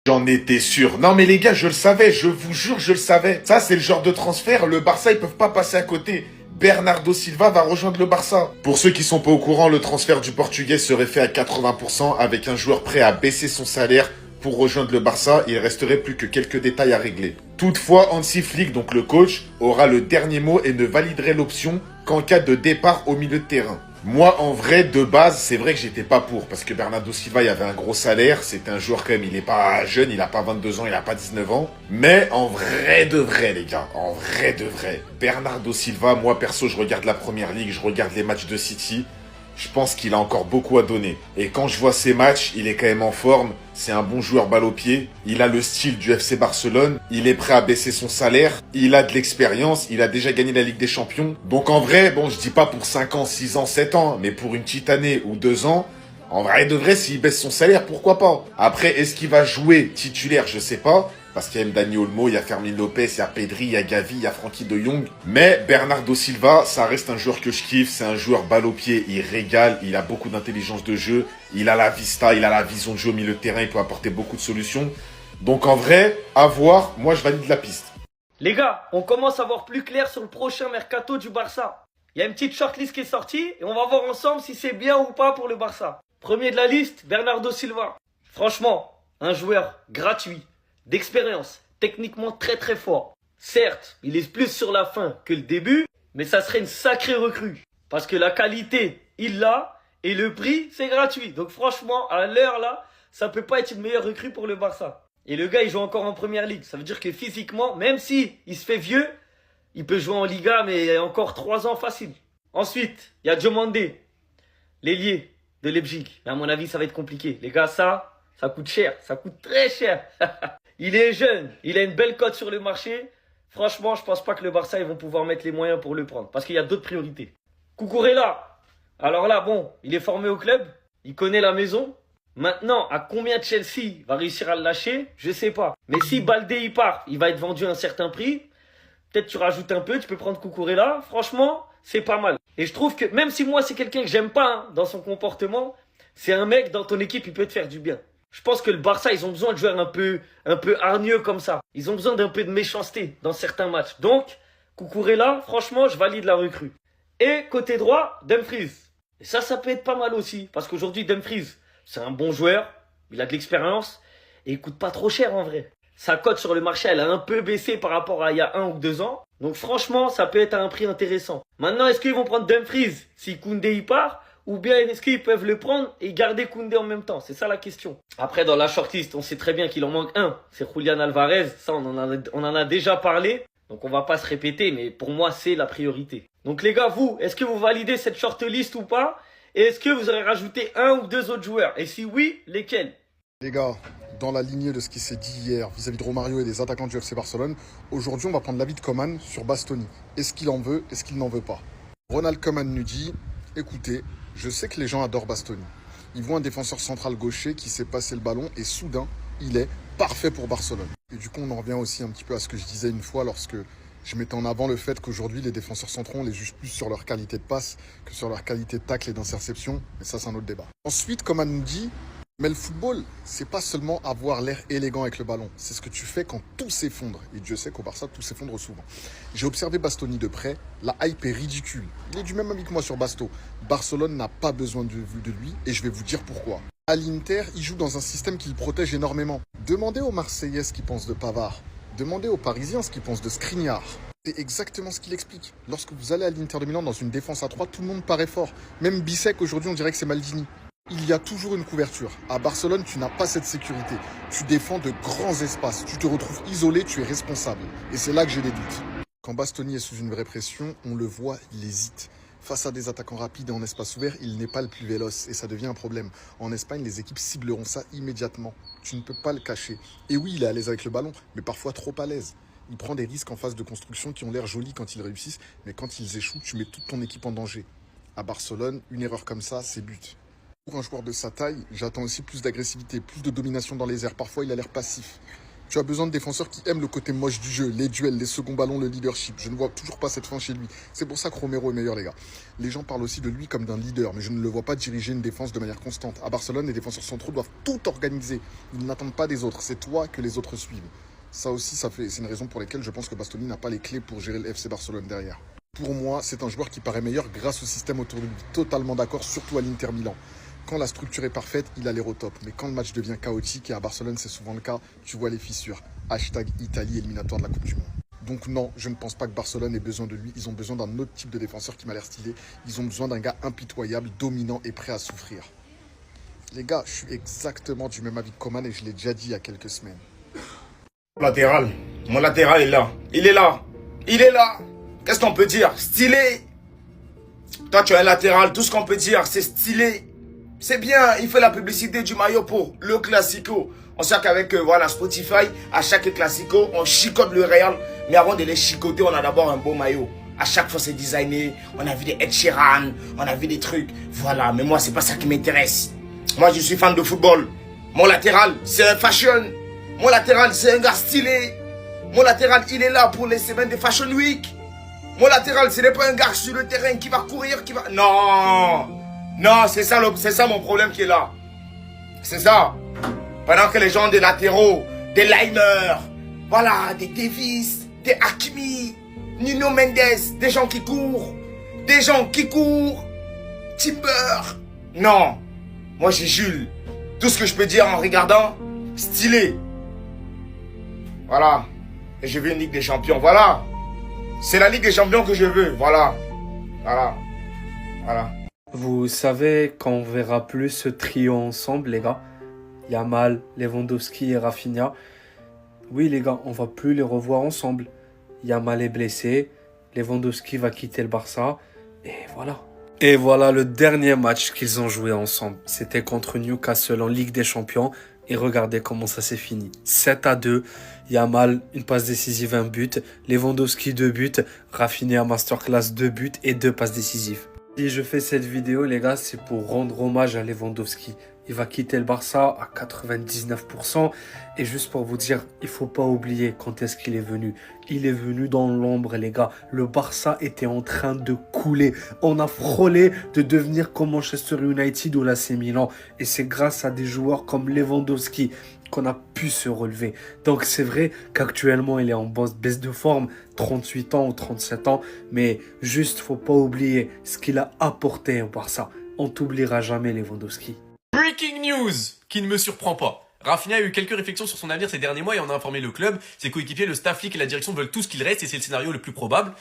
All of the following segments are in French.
J'en étais sûr. Non mais les gars, je le savais, je vous jure, je le savais. Ça, c'est le genre de transfert, le Barça, ils peuvent pas passer à côté. Bernardo Silva va rejoindre le Barça. Pour ceux qui sont pas au courant, le transfert du Portugais serait fait à 80% avec un joueur prêt à baisser son salaire pour rejoindre le Barça. Il resterait plus que quelques détails à régler. Toutefois, Hansi Flick, donc le coach, aura le dernier mot et ne validerait l'option qu'en cas de départ au milieu de terrain. Moi, en vrai, de base, c'est vrai que j'étais pas pour. Parce que Bernardo Silva, il avait un gros salaire. C'est un joueur quand même, il est pas jeune, il a pas 22 ans, il a pas 19 ans. Mais en vrai de vrai, les gars, en vrai de vrai. Bernardo Silva, moi perso, je regarde la Première Ligue, je regarde les matchs de City. Je pense qu'il a encore beaucoup à donner. Et quand je vois ses matchs, il est quand même en forme. C'est un bon joueur balle au pied. Il a le style du FC Barcelone. Il est prêt à baisser son salaire. Il a de l'expérience. Il a déjà gagné la Ligue des Champions. Donc en vrai, bon, je dis pas pour 5 ans, 6 ans, 7 ans, mais pour une petite année ou 2 ans, en vrai de vrai, s'il baisse son salaire, pourquoi pas? Après, est-ce qu'il va jouer titulaire? Je sais pas. Parce qu'il y a même Dani Olmo, il y a Fermin Lopez, il y a Pedri, il y a Gavi, il y a Frankie de Jong. Mais Bernardo Silva, ça reste un joueur que je kiffe. C'est un joueur balle au pied, il régale, il a beaucoup d'intelligence de jeu. Il a la vista, il a la vision de jeu au milieu de terrain, il peut apporter beaucoup de solutions. Donc en vrai, à voir, moi je valide la piste. Les gars, on commence à voir plus clair sur le prochain mercato du Barça. Il y a une petite shortlist qui est sortie et on va voir ensemble si c'est bien ou pas pour le Barça. Premier de la liste, Bernardo Silva. Franchement, un joueur gratuit, d'expérience, techniquement très très fort. Certes, il est plus sur la fin que le début, mais ça serait une sacrée recrue. Parce que la qualité, il l'a, et le prix, c'est gratuit. Donc franchement, à l'heure là, ça peut pas être une meilleure recrue pour le Barça. Et le gars, il joue encore en Première Ligue. Ça veut dire que physiquement, même si il se fait vieux, il peut jouer en Liga, mais encore 3 ans facile. Ensuite, il y a Diomandé, l'ailier de Leipzig. Mais à mon avis, ça va être compliqué. Les gars, ça coûte cher. Ça coûte très cher. Il est jeune, il a une belle cote sur le marché. Franchement, je pense pas que le Barça, ils vont pouvoir mettre les moyens pour le prendre. Parce qu'il y a d'autres priorités. Cucurella. Alors là, bon, il est formé au club. Il connaît la maison. Maintenant, à combien Chelsea va réussir à le lâcher, je sais pas. Mais si Baldé y part, il va être vendu à un certain prix. Peut-être tu rajoutes un peu, tu peux prendre Cucurella. Franchement, c'est pas mal. Et je trouve que même si moi c'est quelqu'un que j'aime pas hein, dans son comportement, c'est un mec dans ton équipe, il peut te faire du bien. Je pense que le Barça, ils ont besoin de joueurs un peu hargneux comme ça. Ils ont besoin d'un peu de méchanceté dans certains matchs. Donc, Cucurella, franchement, je valide la recrue. Et côté droit, Dumfries. Et ça peut être pas mal aussi. Parce qu'aujourd'hui, Dumfries, c'est un bon joueur. Il a de l'expérience. Et il coûte pas trop cher en vrai. Sa cote sur le marché, elle a un peu baissé par rapport à il y a 1 ou 2 ans. Donc franchement, ça peut être à un prix intéressant. Maintenant, est-ce qu'ils vont prendre Dumfries si Koundé y part? Ou bien est-ce qu'ils peuvent le prendre et garder Koundé en même temps? C'est ça la question. Après, dans la shortlist, on sait très bien qu'il en manque un. C'est Julian Alvarez. Ça, on en a déjà parlé. Donc on va pas se répéter, mais pour moi, c'est la priorité. Donc les gars, vous, est-ce que vous validez cette shortlist ou pas? Et est-ce que vous aurez rajouté 1 ou 2 autres joueurs? Et si oui, lesquels? Les gars, dans la lignée de ce qui s'est dit hier vis-à-vis de Romario et des attaquants du FC Barcelone, aujourd'hui on va prendre l'avis de Coman sur Bastoni. Est-ce qu'il en veut? Est-ce qu'il n'en veut pas? Ronald Koeman nous dit, écoutez, je sais que les gens adorent Bastoni. Ils voient un défenseur central gaucher qui sait passer le ballon et soudain, il est parfait pour Barcelone. Et du coup, on en revient aussi un petit peu à ce que je disais une fois lorsque je mettais en avant le fait qu'aujourd'hui, les défenseurs centraux, on les juge plus sur leur qualité de passe que sur leur qualité de tacle et d'interception. Mais ça, c'est un autre débat. Ensuite, Koeman nous dit, mais le football, c'est pas seulement avoir l'air élégant avec le ballon. C'est ce que tu fais quand tout s'effondre. Et Dieu sait qu'au Barça, tout s'effondre souvent. J'ai observé Bastoni de près. La hype est ridicule. Il est du même avis que moi sur Basto. Barcelone n'a pas besoin de lui et je vais vous dire pourquoi. À l'Inter, il joue dans un système qui le protège énormément. Demandez aux Marseillais ce qu'ils pensent de Pavard. Demandez aux Parisiens ce qu'ils pensent de Skriniar. C'est exactement ce qu'il explique. Lorsque vous allez à l'Inter de Milan dans une défense à 3, tout le monde paraît fort. Même Bissek, aujourd'hui, on dirait que c'est Maldini. Il y a toujours une couverture. À Barcelone, tu n'as pas cette sécurité. Tu défends de grands espaces. Tu te retrouves isolé, tu es responsable. Et c'est là que j'ai des doutes. Quand Bastoni est sous une vraie pression, on le voit, il hésite. Face à des attaquants rapides et en espace ouvert, il n'est pas le plus véloce et ça devient un problème. En Espagne, les équipes cibleront ça immédiatement. Tu ne peux pas le cacher. Et oui, il est à l'aise avec le ballon, mais parfois trop à l'aise. Il prend des risques en phase de construction qui ont l'air jolis quand ils réussissent, mais quand ils échouent, tu mets toute ton équipe en danger. À Barcelone, une erreur comme ça, c'est but. Pour un joueur de sa taille, j'attends aussi plus d'agressivité, plus de domination dans les airs. Parfois, il a l'air passif. Tu as besoin de défenseurs qui aiment le côté moche du jeu, les duels, les seconds ballons, le leadership. Je ne vois toujours pas cette fin chez lui. C'est pour ça que Romero est meilleur, les gars. Les gens parlent aussi de lui comme d'un leader, mais je ne le vois pas diriger une défense de manière constante. À Barcelone, les défenseurs centraux doivent tout organiser. Ils n'attendent pas des autres. C'est toi que les autres suivent. Ça aussi, c'est une raison pour laquelle je pense que Bastoni n'a pas les clés pour gérer le FC Barcelone derrière. Pour moi, c'est un joueur qui paraît meilleur grâce au système autour de lui. Totalement d'accord, surtout à l'Inter Milan. Quand la structure est parfaite, il a l'air au top. Mais quand le match devient chaotique, et à Barcelone c'est souvent le cas, tu vois les fissures. Hashtag Italie éliminatoire de la Coupe du Monde. Donc non, je ne pense pas que Barcelone ait besoin de lui. Ils ont besoin d'un autre type de défenseur qui m'a l'air stylé. Ils ont besoin d'un gars impitoyable, dominant et prêt à souffrir. Les gars, je suis exactement du même avis que Coman et je l'ai déjà dit il y a quelques semaines. Latéral. Mon latéral est là. Il est là. Il est là. Qu'est-ce qu'on peut dire? Stylé. Toi, tu es un latéral. Tout ce qu'on peut dire, c'est stylé. C'est bien. Il fait la publicité du maillot pour le Classico. On sait qu'avec voilà, Spotify, à chaque Classico, on chicote le Real. Mais avant de les chicoter, on a d'abord un beau maillot. À chaque fois, c'est designé. On a vu des Ed Sheeran. On a vu des trucs. Voilà. Mais moi, c'est pas ça qui m'intéresse. Moi, je suis fan de football. Mon latéral, c'est un fashion. Mon latéral, c'est un gars stylé. Mon latéral, il est là pour les semaines de Fashion Week. Mon latéral, ce n'est pas un gars sur le terrain qui va courir, qui va... Non. Non, c'est ça mon problème qui est là. C'est ça. Pendant que les gens des latéraux, des Laimer, voilà, des Davis, des Hakimi, Nuno Mendes, des gens qui courent. Des gens qui courent. Timber. Non. Moi, j'ai Jules. Tout ce que je peux dire en regardant, stylé. Voilà. Et je veux une Ligue des Champions. Voilà. C'est la Ligue des Champions que je veux. Voilà. Voilà. Voilà. Vous savez quand on verra plus ce trio ensemble, les gars, Yamal, Lewandowski et Rafinha. Oui, les gars, on va plus les revoir ensemble. Yamal est blessé, Lewandowski va quitter le Barça, et voilà. Et voilà le dernier match qu'ils ont joué ensemble. C'était contre Newcastle en Ligue des Champions. Et regardez comment ça s'est fini. 7-2. Yamal, une passe décisive, un but. Lewandowski, 2 buts. Rafinha, masterclass, 2 buts et 2 passes décisives. Si je fais cette vidéo, les gars, c'est pour rendre hommage à Lewandowski. Il va quitter le Barça à 99%. Et juste pour vous dire, il faut pas oublier quand est-ce qu'il est venu. Il est venu dans l'ombre, les gars. Le Barça était en train de couler. On a frôlé de devenir comme Manchester United ou l'AC Milan. Et c'est grâce à des joueurs comme Lewandowski qu'on a pu se relever. Donc c'est vrai qu'actuellement il est en baisse de forme, 38 ans ou 37 ans. Mais juste, faut pas oublier ce qu'il a apporté au Barça. On t'oubliera jamais, Lewandowski. Breaking news qui ne me surprend pas. Rafinha a eu quelques réflexions sur son avenir ces derniers mois et en a informé le club. Ses coéquipiers, le staff league et la direction veulent tous qu'il reste et c'est le scénario le plus probable.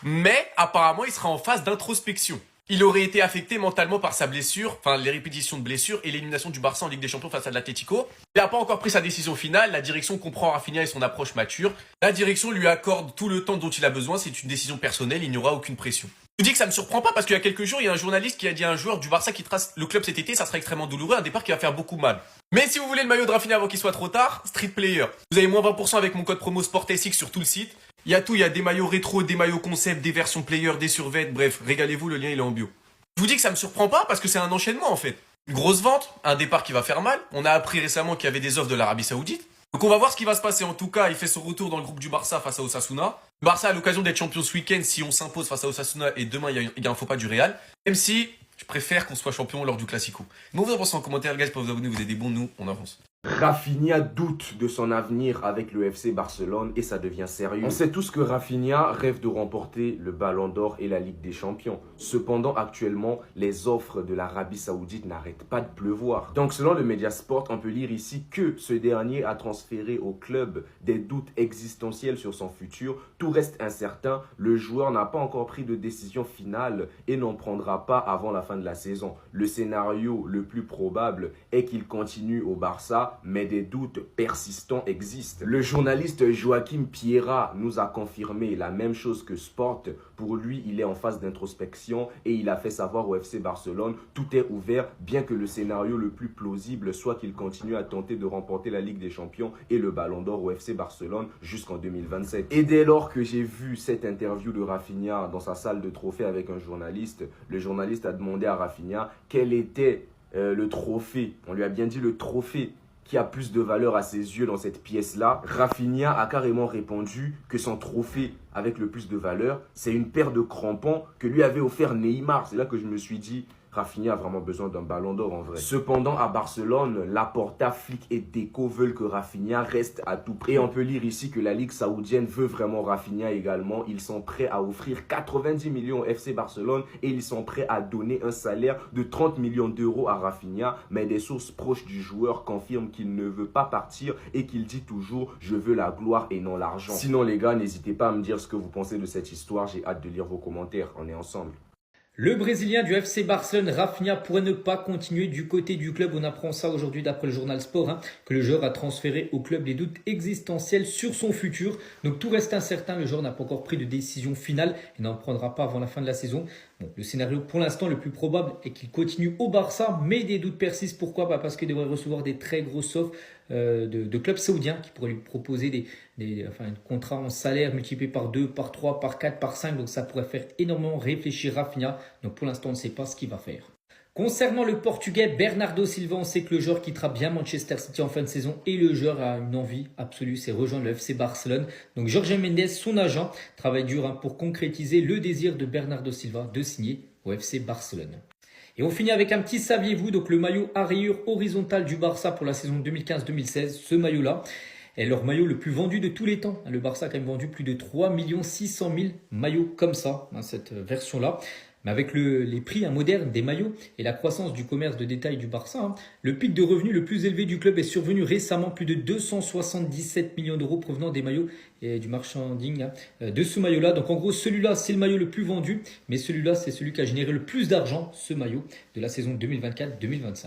Mais apparemment, il sera en phase d'introspection. Il aurait été affecté mentalement par sa blessure, enfin les répétitions de blessures et l'élimination du Barça en Ligue des Champions face à l'Atlético. Il n'a pas encore pris sa décision finale, la direction comprend Rafinha et son approche mature. La direction lui accorde tout le temps dont il a besoin, c'est une décision personnelle, il n'y aura aucune pression. Je vous dis que ça me surprend pas parce qu'il y a quelques jours, il y a un journaliste qui a dit à un joueur du Barça qui trace le club cet été, ça sera extrêmement douloureux, un départ qui va faire beaucoup mal. Mais si vous voulez le maillot de Rafinha avant qu'il soit trop tard, Street Player. Vous avez moins 20% avec mon code promo SportSX sur tout le site. Il y a tout, il y a des maillots rétro, des maillots concept, des versions player, des survêtements, bref, régalez-vous, le lien il est en bio. Je vous dis que ça me surprend pas parce que c'est un enchaînement en fait. Une grosse vente, un départ qui va faire mal. On a appris récemment qu'il y avait des offres de l'Arabie Saoudite. Donc on va voir ce qui va se passer. En tout cas, il fait son retour dans le groupe du Barça face à Osasuna. Le Barça a l'occasion d'être champion ce week-end si on s'impose face à Osasuna et demain il y a un faux pas du Real. Même si je préfère qu'on soit champion lors du Classico. Mais vous en pensez en commentaire, guys, pour vous abonner, vous êtes des bons, nous, on avance. Rafinha doute de son avenir avec le FC Barcelone et ça devient sérieux. On sait tous que Rafinha rêve de remporter le Ballon d'Or et la Ligue des Champions. Cependant, actuellement, les offres de l'Arabie Saoudite n'arrêtent pas de pleuvoir. Donc, selon le Mediasport, on peut lire ici que ce dernier a transféré au club des doutes existentiels sur son futur. Tout reste incertain. Le joueur n'a pas encore pris de décision finale et n'en prendra pas avant la fin de la saison. Le scénario le plus probable est qu'il continue au Barça, mais des doutes persistants existent. Le journaliste Joaquim Piera nous a confirmé la même chose que Sport. Pour lui, il est en phase d'introspection et il a fait savoir au FC Barcelone, tout est ouvert, bien que le scénario le plus plausible soit qu'il continue à tenter de remporter la Ligue des Champions et le Ballon d'Or au FC Barcelone jusqu'en 2027. Et dès lors que j'ai vu cette interview de Rafinha dans sa salle de trophée avec un journaliste, le journaliste a demandé à Rafinha quel était le trophée. On lui a bien dit le trophée qui a plus de valeur à ses yeux dans cette pièce-là. Rafinha a carrément répondu que son trophée avec le plus de valeur, c'est une paire de crampons que lui avait offert Neymar. C'est là que je me suis dit, Rafinha a vraiment besoin d'un ballon d'or en vrai. Cependant, à Barcelone, Laporta, Flick et Deco veulent que Rafinha reste à tout prix. Et on peut lire ici que la Ligue saoudienne veut vraiment Rafinha également. Ils sont prêts à offrir 90 millions au FC Barcelone et ils sont prêts à donner un salaire de 30 millions d'euros à Rafinha. Mais des sources proches du joueur confirment qu'il ne veut pas partir et qu'il dit toujours « je veux la gloire et non l'argent ». Sinon les gars, n'hésitez pas à me dire ce que vous pensez de cette histoire. J'ai hâte de lire vos commentaires. On est ensemble. Le Brésilien du FC Barcelone, Rafinha, pourrait ne pas continuer du côté du club. On apprend ça aujourd'hui d'après le journal Sport, que le joueur a transféré au club les doutes existentiels sur son futur. Donc tout reste incertain, le joueur n'a pas encore pris de décision finale et n'en prendra pas avant la fin de la saison. Bon, le scénario pour l'instant le plus probable est qu'il continue au Barça, mais des doutes persistent. Pourquoi ? Parce qu'il devrait recevoir des très grosses offres de clubs saoudiens qui pourraient lui proposer un contrat en salaire multiplié par 2, par 3, par 4, par 5. Donc ça pourrait faire énormément réfléchir Rafinha. Donc pour l'instant, on ne sait pas ce qu'il va faire. Concernant le Portugais Bernardo Silva, on sait que le joueur quittera bien Manchester City en fin de saison et le joueur a une envie absolue, c'est rejoindre le FC Barcelone. Donc Jorge Mendes, son agent, travaille dur pour concrétiser le désir de Bernardo Silva de signer au FC Barcelone. Et on finit avec un petit saviez-vous, donc le maillot à rayures horizontale du Barça pour la saison 2015-2016, ce maillot-là est leur maillot le plus vendu de tous les temps. Le Barça a quand même vendu plus de 3 600 000 maillots comme ça, cette version-là. Mais avec les prix modernes des maillots et la croissance du commerce de détail du Barça, le pic de revenus le plus élevé du club est survenu récemment, plus de 277 millions d'euros provenant des maillots et du marchanding de ce maillot-là. Donc en gros, celui-là, c'est le maillot le plus vendu, mais celui-là, c'est celui qui a généré le plus d'argent, ce maillot de la saison 2024-2025.